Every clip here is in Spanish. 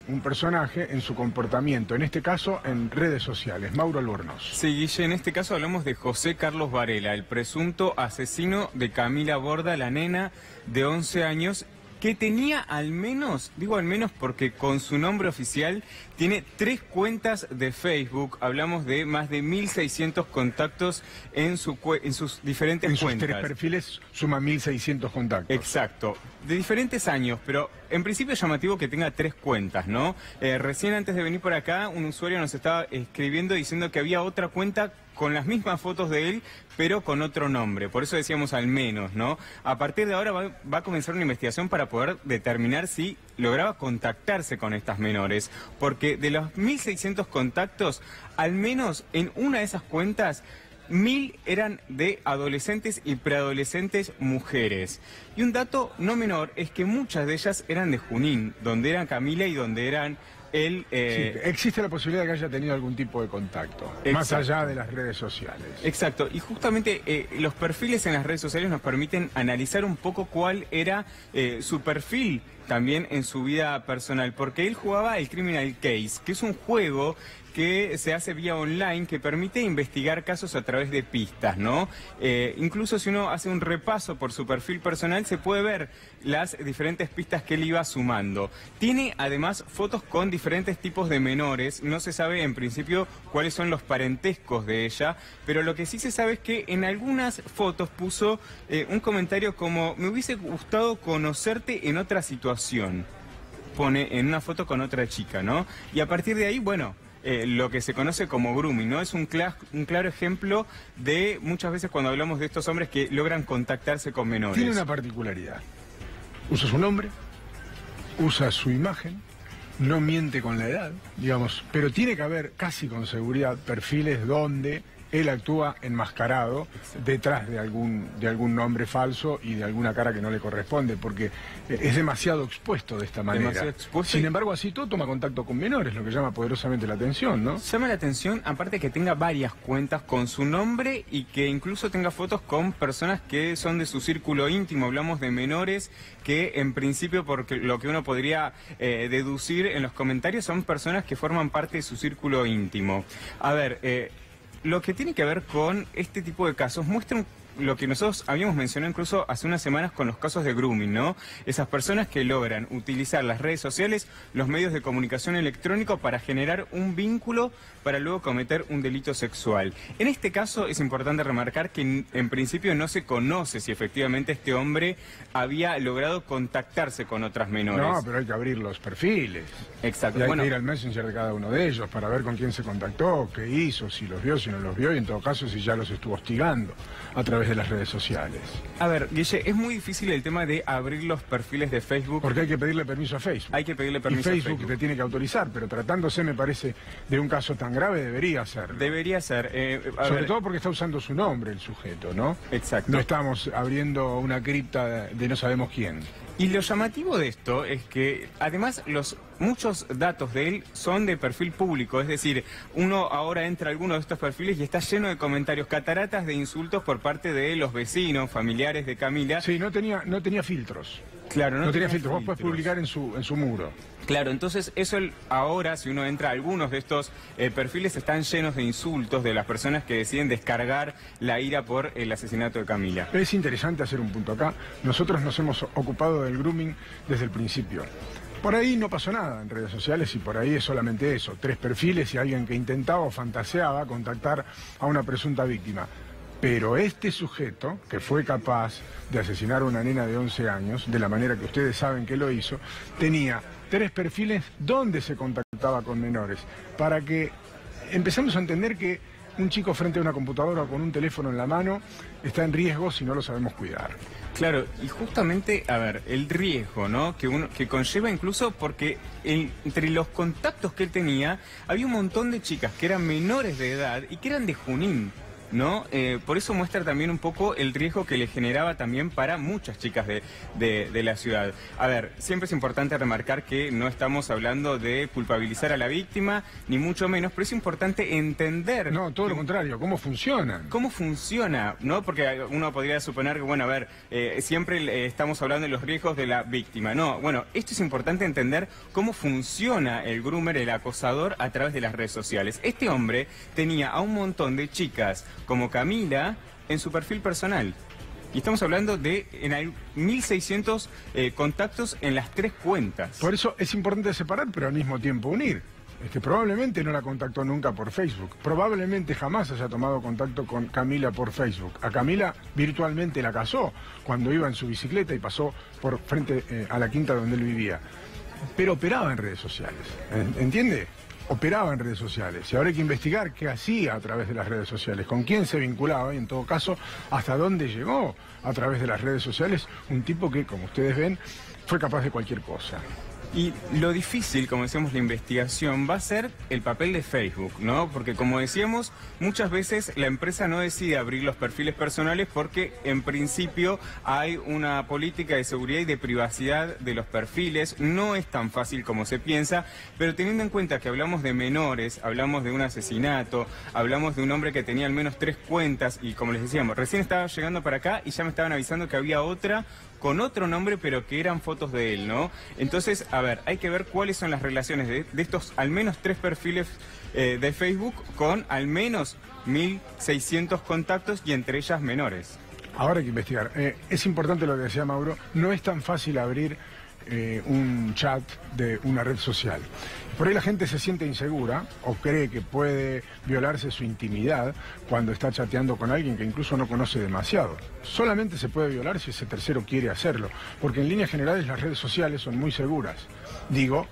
un personaje en su comportamiento, en este caso en redes sociales. Mauro Albornoz. Sí, Guille, en este caso hablamos de José Carlos Varela, el presunto asesino de Camila Borda, la nena de 11 años, que tenía al menos, digo al menos porque con su nombre oficial, tiene 3 cuentas de Facebook. Hablamos de más de 1.600 contactos en sus diferentes cuentas. En sus 3 perfiles suma 1.600 contactos. Exacto, de diferentes años, pero en principio es llamativo que tenga 3 cuentas, ¿no? Recién antes de venir por acá, un usuario nos estaba escribiendo diciendo que había otra cuenta con las mismas fotos de él, pero con otro nombre. Por eso decíamos al menos, ¿no? A partir de ahora va a comenzar una investigación para poder determinar si lograba contactarse con estas menores. Porque de los 1.600 contactos, al menos en una de esas cuentas, 1.000 eran de adolescentes y preadolescentes mujeres. Y un dato no menor es que muchas de ellas eran de Junín, donde eran Camila y donde eran él. Sí, existe la posibilidad de que haya tenido algún tipo de contacto, exacto, más allá de las redes sociales. Exacto, y justamente los perfiles en las redes sociales nos permiten analizar un poco cuál era su perfil también en su vida personal, porque él jugaba el Criminal Case, que es un juego que se hace vía online que permite investigar casos a través de pistas, ¿no? Incluso si uno hace un repaso por su perfil personal, se puede ver las diferentes pistas que él iba sumando. Tiene además fotos con diferentes tipos de menores. No se sabe en principio cuáles son los parentescos de ella, pero lo que sí se sabe es que en algunas fotos puso un comentario como: me hubiese gustado conocerte en otra situación. Pone en una foto con otra chica, ¿no? Y a partir de ahí, bueno, lo que se conoce como grooming, ¿no? Es un claro ejemplo de muchas veces cuando hablamos de estos hombres que logran contactarse con menores. Tiene una particularidad. Usa su nombre, usa su imagen, no miente con la edad, digamos, pero tiene que haber casi con seguridad perfiles donde él actúa enmascarado detrás de algún nombre falso y de alguna cara que no le corresponde, porque es demasiado expuesto de esta manera. Sin embargo, así todo toma contacto con menores, lo que llama poderosamente la atención, ¿no? Llama la atención, aparte que tenga varias cuentas con su nombre y que incluso tenga fotos con personas que son de su círculo íntimo. Hablamos de menores que en principio, porque lo que uno podría deducir en los comentarios, son personas que forman parte de su círculo íntimo. A ver, lo que tiene que ver con este tipo de casos muestran lo que nosotros habíamos mencionado incluso hace unas semanas con los casos de grooming, ¿no? Esas personas que logran utilizar las redes sociales, los medios de comunicación electrónico para generar un vínculo para luego cometer un delito sexual. En este caso es importante remarcar que en principio no se conoce si efectivamente este hombre había logrado contactarse con otras menores. No, pero hay que abrir los perfiles. Exacto. Y hay que ir al Messenger de cada uno de ellos para ver con quién se contactó, qué hizo, si los vio, si no los vio, y en todo caso si ya los estuvo hostigando a través de las redes sociales. A ver, Guille, es muy difícil el tema de abrir los perfiles de Facebook. Porque hay que pedirle permiso a Facebook. Hay que pedirle permiso y a Facebook te tiene que autorizar, pero tratándose, me parece, de un caso tan grave, debería hacerlo. Debería ser. Sobre todo porque está usando su nombre el sujeto, ¿no? Exacto. No estamos abriendo una cripta de no sabemos quién. Y lo llamativo de esto es que además muchos datos de él son de perfil público, es decir, uno ahora entra a alguno de estos perfiles y está lleno de comentarios, cataratas de insultos por parte de los vecinos, familiares de Camila. Sí, no tenía filtros. Claro, no tenía filtros. Vos podés publicar en su muro. Claro, entonces eso ahora, si uno entra a algunos de estos perfiles, están llenos de insultos de las personas que deciden descargar la ira por el asesinato de Camila. Es interesante hacer un punto acá. Nosotros nos hemos ocupado del grooming desde el principio. Por ahí no pasó nada en redes sociales y por ahí es solamente eso. 3 perfiles y alguien que intentaba o fantaseaba contactar a una presunta víctima. Pero este sujeto, que fue capaz de asesinar a una nena de 11 años, de la manera que ustedes saben que lo hizo, tenía 3 perfiles donde se contactaba con menores, para que empezamos a entender que un chico frente a una computadora o con un teléfono en la mano está en riesgo si no lo sabemos cuidar. Claro, y justamente, a ver, el riesgo, ¿no? Que conlleva incluso porque entre los contactos que él tenía, había un montón de chicas que eran menores de edad y que eran de Junín. ¿no? Por eso muestra también un poco el riesgo que le generaba también para muchas chicas de la ciudad. A ver, siempre es importante remarcar que no estamos hablando de culpabilizar a la víctima, ni mucho menos, pero es importante entender... No, todo lo contrario, ¿cómo funcionan? ¿Cómo funciona? ¿No? Porque uno podría suponer que, bueno, a ver, siempre estamos hablando de los riesgos de la víctima. No, bueno, esto es importante entender cómo funciona el groomer, el acosador, a través de las redes sociales. Este hombre tenía a un montón de chicas como Camila en su perfil personal. Y estamos hablando de 1.600 contactos en las 3 cuentas. Por eso es importante separar, pero al mismo tiempo unir. Probablemente no la contactó nunca por Facebook. Probablemente jamás haya tomado contacto con Camila por Facebook. A Camila virtualmente la casó cuando iba en su bicicleta y pasó por frente a la quinta donde él vivía. Pero operaba en redes sociales. ¿Entiende? Operaba en redes sociales y ahora hay que investigar qué hacía a través de las redes sociales, con quién se vinculaba y en todo caso hasta dónde llegó a través de las redes sociales un tipo que, como ustedes ven, fue capaz de cualquier cosa. Y lo difícil, como decíamos, la investigación va a ser el papel de Facebook, ¿no? Porque como decíamos, muchas veces la empresa no decide abrir los perfiles personales porque en principio hay una política de seguridad y de privacidad de los perfiles. No es tan fácil como se piensa, pero teniendo en cuenta que hablamos de menores, hablamos de un asesinato, hablamos de un hombre que tenía al menos 3 cuentas y como les decíamos, recién estaba llegando para acá y ya me estaban avisando que había otra con otro nombre, pero que eran fotos de él, ¿no? Entonces, a ver, hay que ver cuáles son las relaciones de estos al menos 3 perfiles de Facebook con al menos 1.600 contactos y entre ellas menores. Ahora hay que investigar. Es importante lo que decía Mauro, no es tan fácil abrir un chat de una red social. Por ahí la gente se siente insegura o cree que puede violarse su intimidad cuando está chateando con alguien que incluso no conoce demasiado. Solamente se puede violar si ese tercero quiere hacerlo, porque en líneas generales las redes sociales son muy seguras. Digo,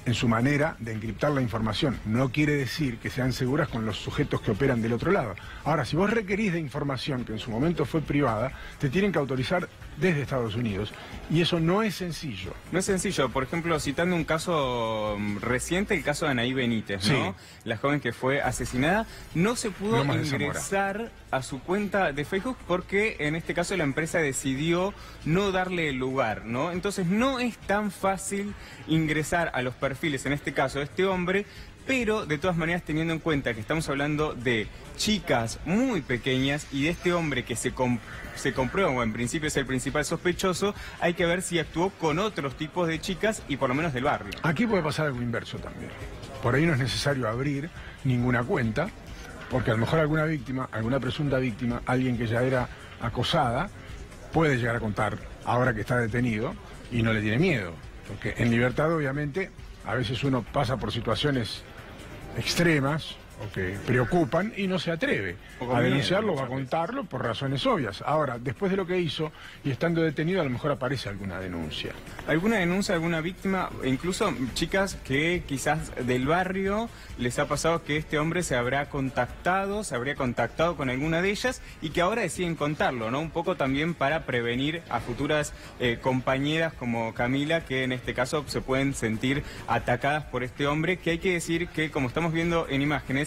en su manera de encriptar la información. No quiere decir que sean seguras con los sujetos que operan del otro lado. Ahora, si vos requerís de información que en su momento fue privada, te tienen que autorizar desde Estados Unidos. Y eso no es sencillo. No es sencillo. Por ejemplo, citando un caso reciente, el caso de Anaí Benítez, ¿no? Sí. La joven que fue asesinada, no se pudo ingresar a su cuenta de Facebook porque en este caso la empresa decidió no darle el lugar, ¿no? Entonces no es tan fácil ingresar a los perfiles, en este caso de este hombre, pero de todas maneras teniendo en cuenta que estamos hablando de chicas muy pequeñas y de este hombre que se comprueba, o en principio es el principal sospechoso, hay que ver si actuó con otros tipos de chicas y por lo menos del barrio. Aquí puede pasar algo inverso también. Por ahí no es necesario abrir ninguna cuenta, porque a lo mejor alguna víctima, alguna presunta víctima, alguien que ya era acosada, puede llegar a contar ahora que está detenido y no le tiene miedo. Porque en libertad, obviamente, a veces uno pasa por situaciones extremas o que preocupan y no se atreve a denunciarlo o a contarlo por razones obvias. Ahora, después de lo que hizo y estando detenido, a lo mejor aparece alguna denuncia. ¿Alguna denuncia, alguna víctima? Incluso chicas que quizás del barrio les ha pasado que este hombre se habría contactado con alguna de ellas y que ahora deciden contarlo, ¿no? Un poco también para prevenir a futuras compañeras como Camila, que en este caso se pueden sentir atacadas por este hombre, que hay que decir que, como estamos viendo en imágenes,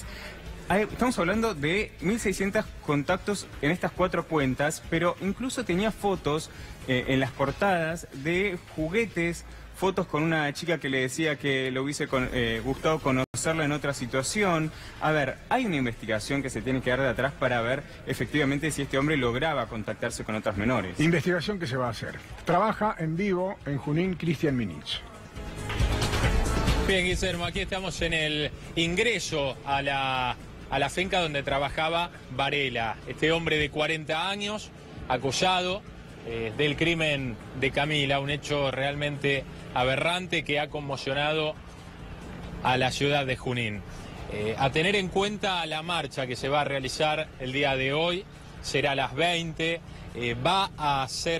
estamos hablando de 1.600 contactos en estas 4 cuentas, pero incluso tenía fotos en las portadas de juguetes, fotos con una chica que le decía que le hubiese gustado conocerla en otra situación. A ver, hay una investigación que se tiene que dar de atrás para ver efectivamente si este hombre lograba contactarse con otras menores. Investigación que se va a hacer. Trabaja en vivo en Junín Cristian Minich. Bien, Guillermo, aquí estamos en el ingreso a la finca donde trabajaba Varela, este hombre de 40 años, acusado del crimen de Camila, un hecho realmente aberrante que ha conmocionado a la ciudad de Junín. A tener en cuenta la marcha que se va a realizar el día de hoy, será a las 20, va a ser